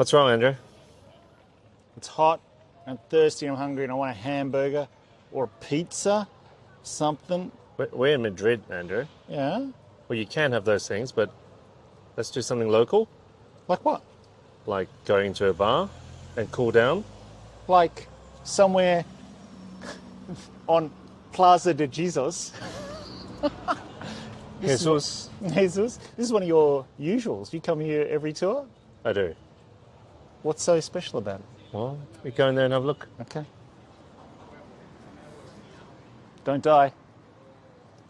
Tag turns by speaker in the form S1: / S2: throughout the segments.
S1: What's wrong, Andrew?
S2: It's hot, I'm thirsty, I'm hungry, and I want a hamburger or a pizza, something.
S1: We're in Madrid, Andrew.
S2: Yeah?
S1: Well, you can have those things, but let's do something local,
S2: Like what?
S1: like going to a bar and cool down.
S2: Like somewhere on Plaza de Jesus.
S1: Jesus.
S2: Jesus, this is one of your usuals. You come here every tour?
S1: I do.
S2: What's so special about it?
S1: Well, we go in there and have a look.
S2: Okay. Don't die.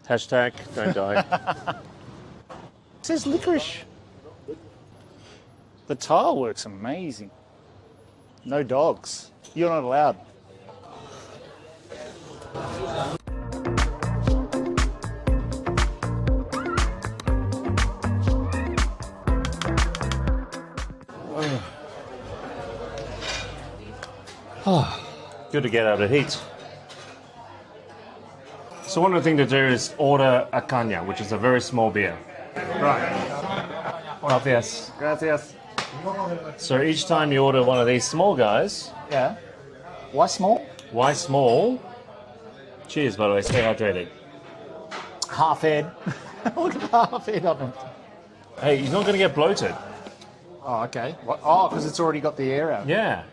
S1: Hashtag don't die.
S2: It says licorice. The tile works amazing. No dogs. You're not allowed.
S1: Good to get out of the heat. So one of the things to do is order a caña, which is a very small beer.
S2: Right.
S1: Gracias.
S2: Gracias.
S1: So each time you order one of these small guys,
S2: Yeah. Why small?
S1: why small? Cheers, by the way, stay hydrated.
S2: Half head. Look at half head on it.
S1: Hey, you're not going to get bloated.
S2: Oh, okay. What? Oh, because it's already got the air out.
S1: Yeah.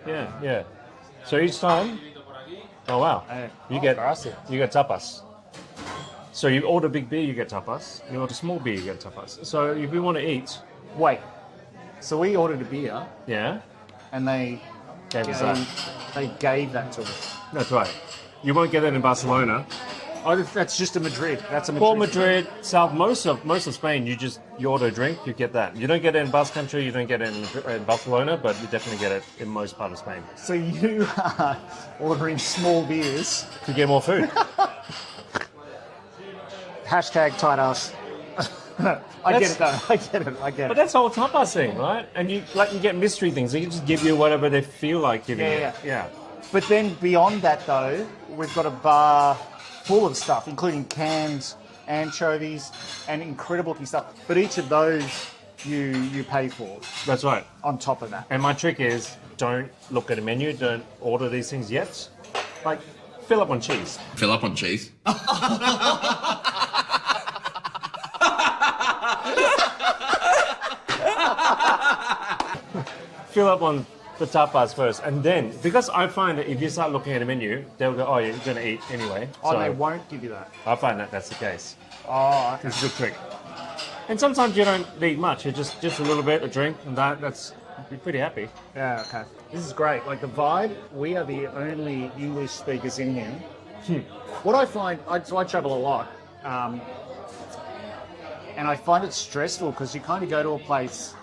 S1: So each time, oh wow, you get tapas. So you order big beer, you get tapas. You order small beer, you get tapas. So if you want to eat,
S2: Wait. So we ordered a beer,
S1: yeah,
S2: and they
S1: gave us that.
S2: gave that to us.
S1: That's right. You won't get that in Barcelona.
S2: Oh, that's just a Madrid. That's a Madrid.
S1: Well, Madrid, south, most of Spain, you order a drink, you get that. You don't get it in Basque Country, you don't get it in Barcelona, but you definitely get it in most part of Spain.
S2: So you are ordering small beers.
S1: To get more food.
S2: Hashtag tight ass. I get it though. I get
S1: But
S2: it.
S1: that's the whole tapas thing, right? And you get mystery things. They can just give you whatever they feel like giving you. Yeah.
S2: But then beyond that though, we've got a bar full of stuff, including canned anchovies and incredible looking stuff. But each of those you pay for
S1: That's right.
S2: on top of that.
S1: And my trick is don't look at a menu, don't order these things yet. Like, fill up on cheese.
S3: Fill up on cheese.
S1: Fill up on the tapas first. And then, because I find that if you start looking at a menu, they'll go, oh, you're going to eat anyway.
S2: Oh,
S1: So
S2: they won't give you that.
S1: I find that that's the case.
S2: Oh, okay.
S1: It's a good trick. And sometimes you don't need much. It's just a little bit, a drink, and that's you're pretty happy.
S2: Yeah, okay. This is great. Like the vibe, we are the only English speakers in here. What I find, so I travel a lot, and I find it stressful because you kind of go to a place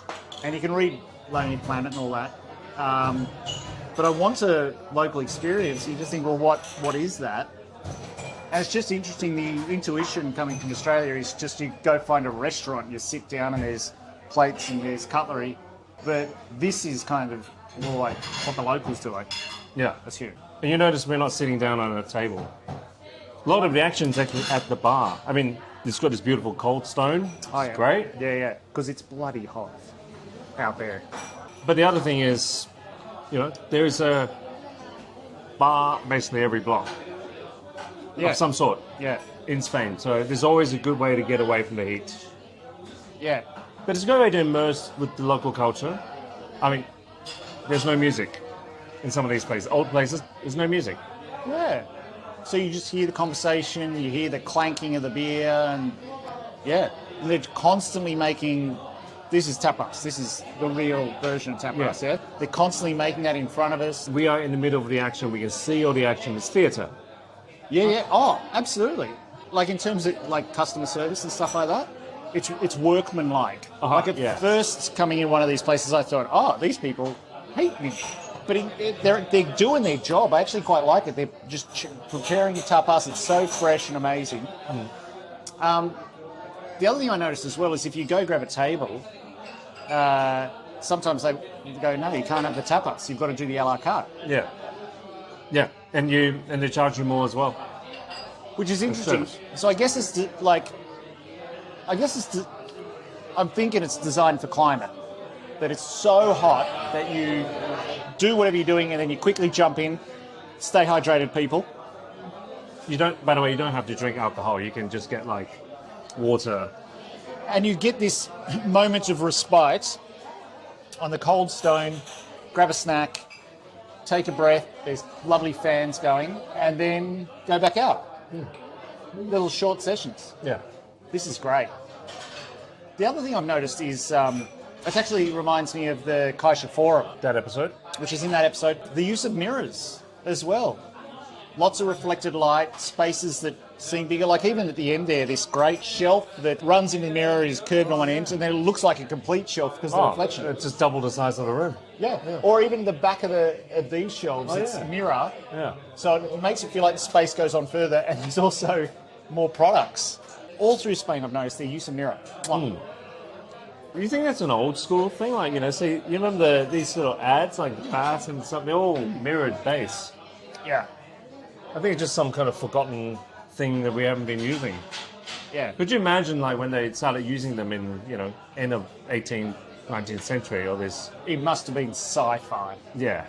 S2: and you can read Lonely Planet and all that, but I want a local experience. You just think, well, what is that? And it's just interesting, the intuition coming from Australia is just you go find a restaurant, you sit down and there's plates and there's cutlery, but this is kind of more like what the locals do. Like,
S1: Yeah.
S2: that's here.
S1: And you notice we're not sitting down on a table. A lot of the action's actually at the bar. I mean, it's got this beautiful cold stone. It's great.
S2: Yeah, because it's bloody hot out there.
S1: But the other thing is, there's a bar basically every block
S2: Yeah,
S1: of some sort
S2: yeah,
S1: in Spain. So there's always a good way to get away from the heat.
S2: yeah.
S1: But it's a good way to immerse with the local culture. I mean, there's no music in some of these places. Old places, there's no music.
S2: Yeah. So you just hear the conversation, you hear the clanking of the beer, and yeah. And they're constantly making, this is tapas, this is the real version of tapas, yeah? They're constantly making that in front of us.
S1: We are in the middle of the action. We can see all the action. It's theatre.
S2: Yeah. Oh, absolutely. Like in terms of like customer service and stuff like that, it's workmanlike. Like at first coming in one of these places, I thought, oh, these people hate me. But they're doing their job. I actually quite like it. They're just preparing your tapas. It's so fresh and amazing. The other thing I noticed as well is if you go grab a table, sometimes they go, no, you can't have the tapas. You've got to do the a la carte.
S1: Yeah, and they charge you more as well.
S2: Which is interesting. So I guess I'm thinking it's designed for climate. that it's so hot that you do whatever you're doing and then you quickly jump in. Stay hydrated, people.
S1: You don't. By the way, you don't have to drink alcohol. You can just get like water.
S2: And you get this moment of respite on the cold stone. Grab a snack, take a breath. There's lovely fans going, and then go back out. Little short sessions.
S1: Yeah.
S2: This is great. The other thing I've noticed is it actually reminds me of the Caixa Forum,
S1: That episode.
S2: which is in that episode. The use of mirrors as well. Lots of reflected light, spaces that seem bigger. Like even at the end there, this great shelf that runs in the mirror is curved on one end, and then it looks like a complete shelf because of the reflection.
S1: It's just double the size of the room.
S2: Yeah. Or even the back of these shelves, it's a mirror.
S1: Yeah.
S2: So it makes it feel like the space goes on further, and there's also more products. All through Spain, I've noticed the use of mirror.
S1: Do you think that's an old school thing? Like, see, you remember these little ads like Tapas and stuff? They're all mirrored base.
S2: Yeah.
S1: I think it's just some kind of forgotten thing that we haven't been using.
S2: Yeah.
S1: Could you imagine, like, when they started using them in, end of 18th, 19th century, or this?
S2: It must have been sci-fi.
S1: Yeah.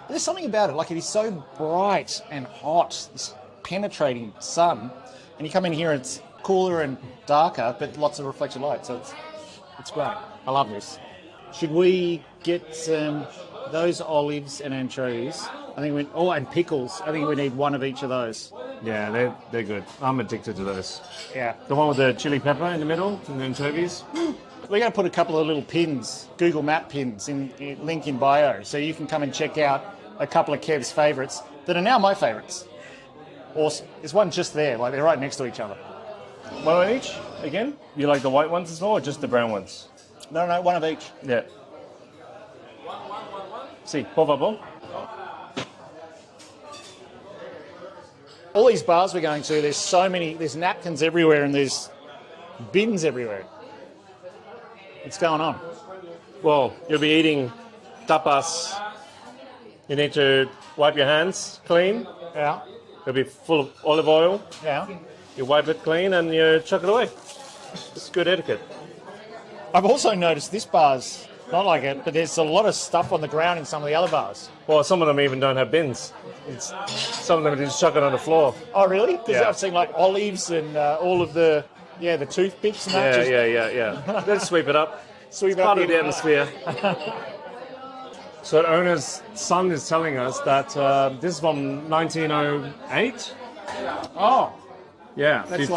S2: There's something about it, like it is so bright and hot, this penetrating sun, and you come in here, it's cooler and darker, but lots of reflected light, so it's great. I love this. Should we get those olives and anchovies? I think and pickles. I think we need one of each of those.
S1: Yeah, they're good. I'm addicted to those.
S2: Yeah.
S1: The one with the chili pepper in the middle, and the anchovies.
S2: We're going to put a couple of little pins, Google Map pins, in link in bio, so you can come and check out a couple of Kev's favourites that are now my favourites. Awesome. There's one just there, like they're right next to each other.
S1: One of each, again? You like the white ones as well, or just the brown ones?
S2: No, one of each.
S1: Yeah. Sí, por favor.
S2: All these bars we're going to, there's napkins everywhere and there's bins everywhere. What's going on?
S1: Well, you'll be eating tapas. You need to wipe your hands clean.
S2: Yeah.
S1: It'll be full of olive oil.
S2: Yeah.
S1: You wipe it clean and you chuck it away. It's good etiquette.
S2: I've also noticed this bar's not like it, but there's a lot of stuff on the ground in some of the other bars.
S1: Well, some of them even don't have bins. Some of them just chuck it on the floor.
S2: Oh, really? Because
S1: Yeah.
S2: I've seen like olives and all of the toothpicks and that.
S1: Yeah. Let's sweep it up.
S2: Sweep
S1: It's
S2: it up
S1: part of the
S2: here.
S1: atmosphere. So the owner's son is telling us that this is from 1908.
S2: Oh,
S1: Yeah,
S2: That's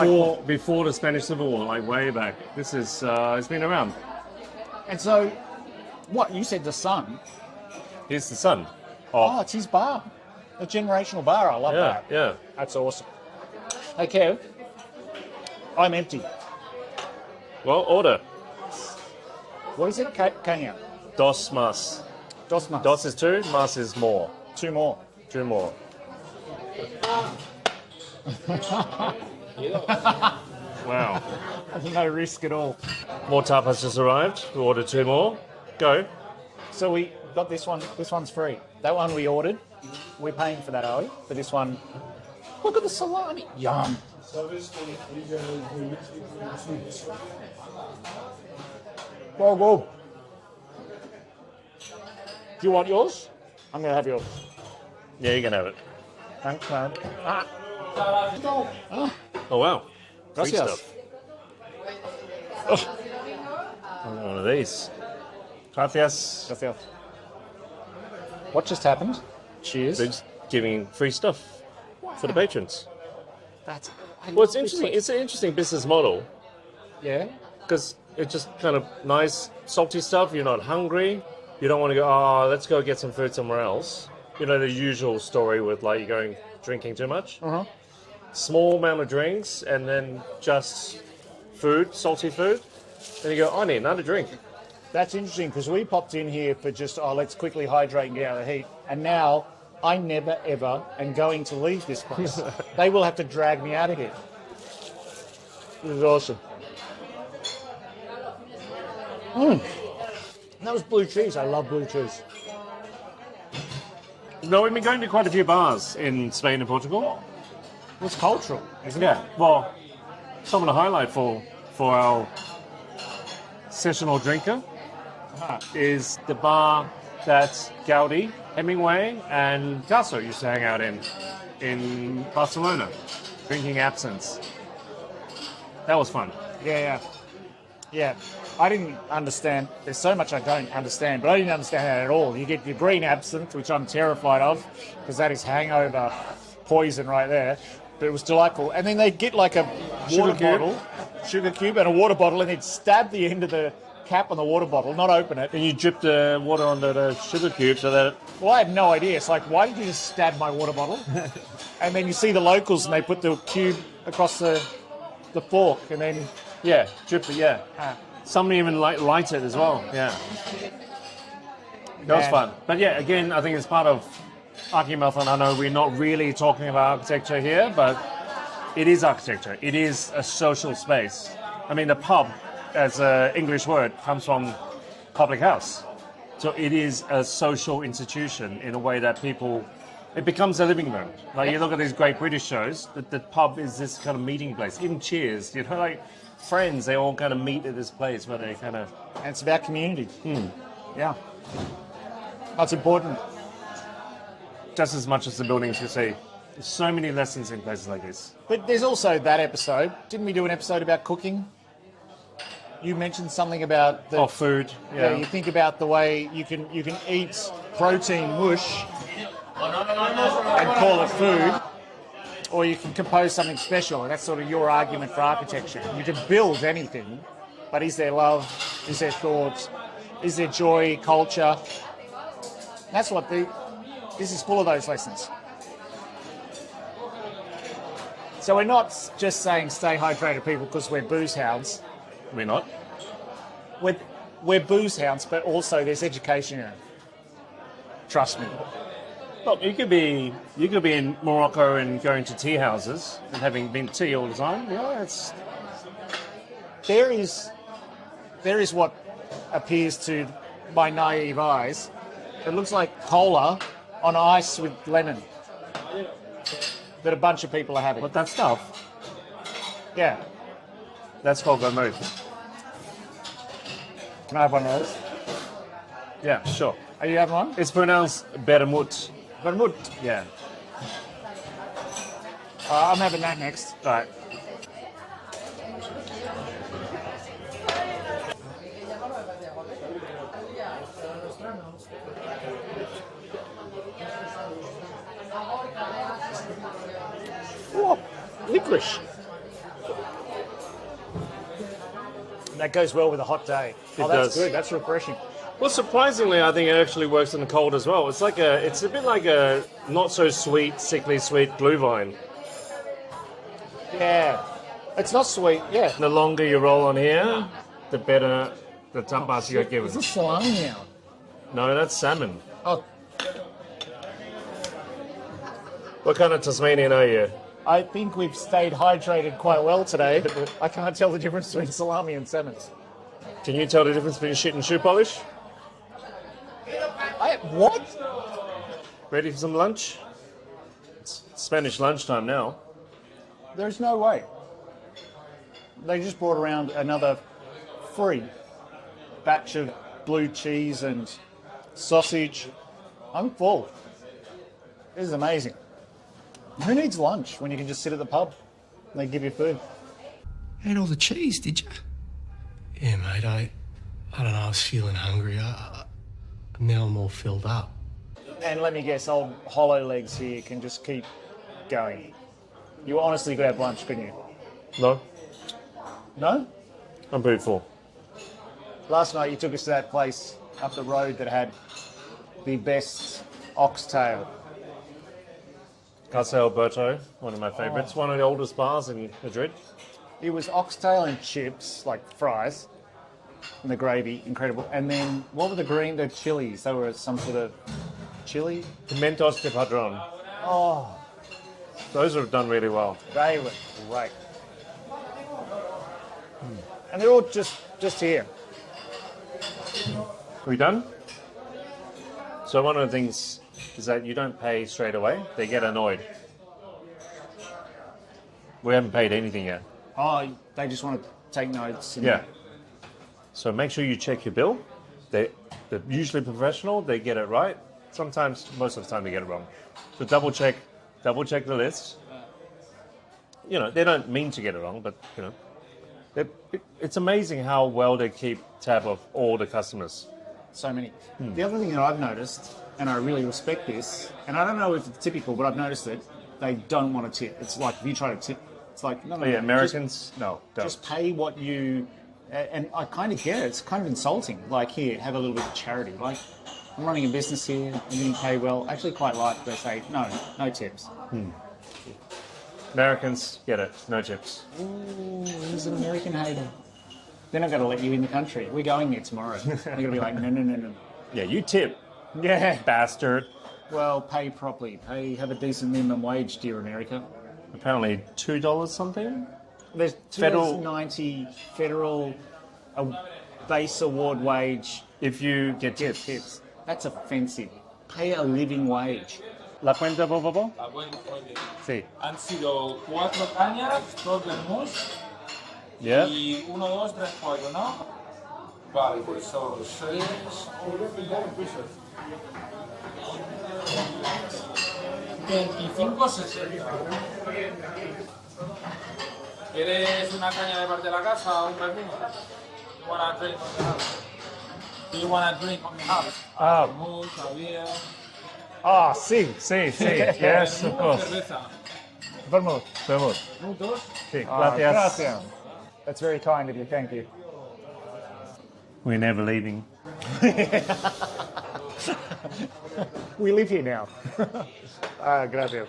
S1: before the Spanish Civil War, like way back. This is it's been around.
S2: and so what? You said the son.
S1: Here's the son.
S2: Oh, it's his bar. A generational bar. I love that.
S1: Yeah.
S2: That's awesome. Hey, Kev. I'm empty.
S1: Well, order.
S2: What is it? Kenya.
S1: Dos más.
S2: Dos más.
S1: Dos is two, más is more.
S2: Two more.
S1: Two more. Wow.
S2: No risk at all.
S1: More tapas just arrived. We ordered two more. Go.
S2: So we got this one. This one's free. That one we ordered. We're paying for that, are we? For this one. Look at the salami. Yum. Whoa. Do you want yours? I'm going to have yours.
S1: Yeah, you can have it.
S2: Thanks, man. Ah.
S1: Oh, wow. Free
S2: Gracias.
S1: stuff. Oh. One of these. Gracias.
S2: Gracias. What just happened? Cheers.
S1: They're just giving free stuff for the patrons.
S2: That's.
S1: Well, it's interesting. It's an interesting business model
S2: Yeah.
S1: because it's just kind of nice, salty stuff. You're not hungry. You don't want to go, let's go get some food somewhere else. You know, the usual story with like you going drinking too much.
S2: Uh-huh.
S1: Small amount of drinks and then just food, salty food. Then you go, I need another drink.
S2: That's interesting because we popped in here for just, let's quickly hydrate and get out of the heat. And now I never, ever am going to leave this place. They will have to drag me out of here. This is awesome. That was blue cheese. I love blue cheese.
S1: No, we've been going to quite a few bars in Spain and Portugal.
S2: It's cultural, isn't it?
S1: Yeah, well, some of the highlight for our sessional drinker. is the bar that Gaudi, Hemingway, and Picasso used to hang out in Barcelona, drinking absinthe. That was fun.
S2: Yeah. I didn't understand. There's so much I don't understand, but I didn't understand that at all. You get your green absinthe, which I'm terrified of, because that is hangover poison right there. But it was delightful. And then they'd get like a sugar cube and a water bottle, and they'd stab the end of the cap on the water bottle, not open it.
S1: And you drip the water onto the sugar cube so that...
S2: Well, I had no idea. It's like, why did you just stab my water bottle? And then you see the locals, and they put the cube across the fork, and then...
S1: Yeah, drip it, yeah. Some even light it as well, yeah. That was fun. But yeah, again, I think it's part of Archimarathon. I know we're not really talking about architecture here, but it is architecture. It is a social space. I mean, the pub, as an English word, comes from public house. So it is a social institution in a way that people... It becomes a living room. Like, you look at these great British shows, the pub is this kind of meeting place. Even Cheers, you know, like... Friends, they all kind of meet at this place where they kind of...
S2: And it's about community. Yeah. That's important.
S1: Just as much as the buildings you see. There's so many lessons in places like this.
S2: But there's also that episode. Didn't we do an episode about cooking? You mentioned something about...
S1: food. Yeah.
S2: You think about the way you can eat protein mush and call it food. Or you can compose something special, and that's sort of your argument for architecture. You can build anything, but is there love? Is there thought? Is there joy, culture? That's what this is full of those lessons. So we're not just saying stay hydrated, people, because we're booze hounds.
S1: We're not.
S2: We're booze hounds, but also there's education in it. Trust me.
S1: Look, you could be in Morocco and going to tea houses and having been tea all the time. Yeah, it's...
S2: There is what appears to my naive eyes. It looks like cola on ice with lemon that a bunch of people are having.
S1: But that stuff,
S2: Yeah.
S1: that's called vermouth.
S2: Can I have one of those?
S1: Yeah, sure.
S2: Are you having one?
S1: It's pronounced vermouth.
S2: Vermouth.
S1: Yeah.
S2: I'm having that next.
S1: All right.
S2: Oh, licorice. That goes well with a hot day.
S1: It
S2: That's
S1: does.
S2: good. That's refreshing.
S1: Well, surprisingly, I think it actually works in the cold as well. It's a bit like a not so sweet, sickly sweet Glühwein.
S2: Yeah. It's not sweet. Yeah.
S1: The longer you roll on here, the better the tapas you get given.
S2: Is this salami now?
S1: No, that's salmon.
S2: Oh,
S1: What kind of Tasmanian are you?
S2: I think we've stayed hydrated quite well today. I can't tell the difference between salami and salmon.
S1: Can you tell the difference between shit and shoe polish?
S2: What?
S1: Ready for some lunch? It's Spanish lunchtime now.
S2: There's no way. They just brought around another free batch of blue cheese and sausage. I'm full. This is amazing. Who needs lunch when you can just sit at the pub and they give you food?
S3: Ate all the cheese, did you? Yeah, mate, I don't know, I was feeling hungry. Now I'm all filled up.
S2: And let me guess, old hollow legs here can just keep going. You honestly could have lunch, couldn't you?
S1: No,
S2: No?
S1: I'm pretty full.
S2: Last night you took us to that place up the road that had the best oxtail.
S1: Casa Alberto, one of my favourites. One of the oldest bars in Madrid.
S2: It was oxtail and chips, like fries, and the gravy, incredible. And then, what were the chilies? They were some sort of chili?
S1: Pimentos de Padron.
S2: Oh,
S1: Those are done really well.
S2: they were great. And they're all just here.
S1: Are we done? So one of the things is that you don't pay straight away. They get annoyed. We haven't paid anything yet.
S2: Oh, they just want to take notes. And
S1: Yeah. So make sure you check your bill they're usually professional. They get it right. Sometimes, most of the time, they get it wrong. So double check the list. You know, they don't mean to get it wrong, but you know, it's amazing how well they keep tab of all the customers.
S2: So many. The other thing that I've noticed, and I really respect this, and I don't know if it's typical, but I've noticed that they don't want to tip. It's like if you try to tip, it's like no.
S1: Yeah, Americans, no, don't.
S2: Just pay what you. And I kind of get it. It's kind of insulting. Like here, have a little bit of charity. Like I'm running a business here. I'm getting paid well. I actually quite like they say no tips.
S1: Americans get it, no tips.
S2: Ooh, he's an American hater. They're not going to let you in the country. We're going there tomorrow. They're going to be like, no.
S1: Yeah, you tip,
S2: Yeah.
S1: bastard.
S2: Well, pay properly. Have a decent minimum wage, dear America.
S1: Apparently $2 something.
S2: There's
S1: Federal-
S2: $2.90 federal base award wage.
S1: If you get
S2: Get
S1: tips.
S2: tips. That's offensive. Pay a living wage.
S1: La cuenta, por favor?
S4: Ah, bueno, oye,
S1: Sí.
S4: han sido 4 cañas, 2 vermouth
S1: Yeah.
S4: y 1, 2, 3, 4, ¿no? Vale, pues son 6. 25,60. ¿Quieres una caña de parte de la casa o un vermouth? You wanna drink on the house? Do you wanna drink on the house?
S1: Ah.
S4: Vermouth, a beer.
S1: Ah, sí. Yes, of
S4: Vermouth,
S1: course.
S4: cerveza.
S2: Vermouth.
S1: Vamos.
S4: Minutos.
S1: Sí, gracias.
S2: That's very kind of you. Thank you.
S1: We're never leaving.
S2: We live here now. Gracias.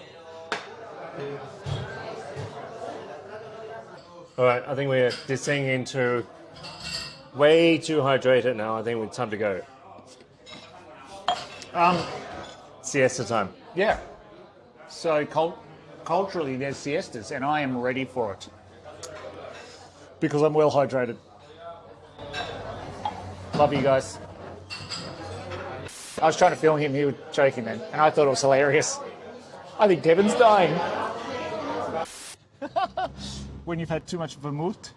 S1: All right, I think we're descending into way too hydrated now. I think it's time to go. Siesta time.
S2: Yeah. So culturally, there's siestas, and I am ready for it because I'm well hydrated. Love you guys. I was trying to film him. He was choking then, and I thought it was hilarious. I think Devin's dying. When you've had too much vermouth,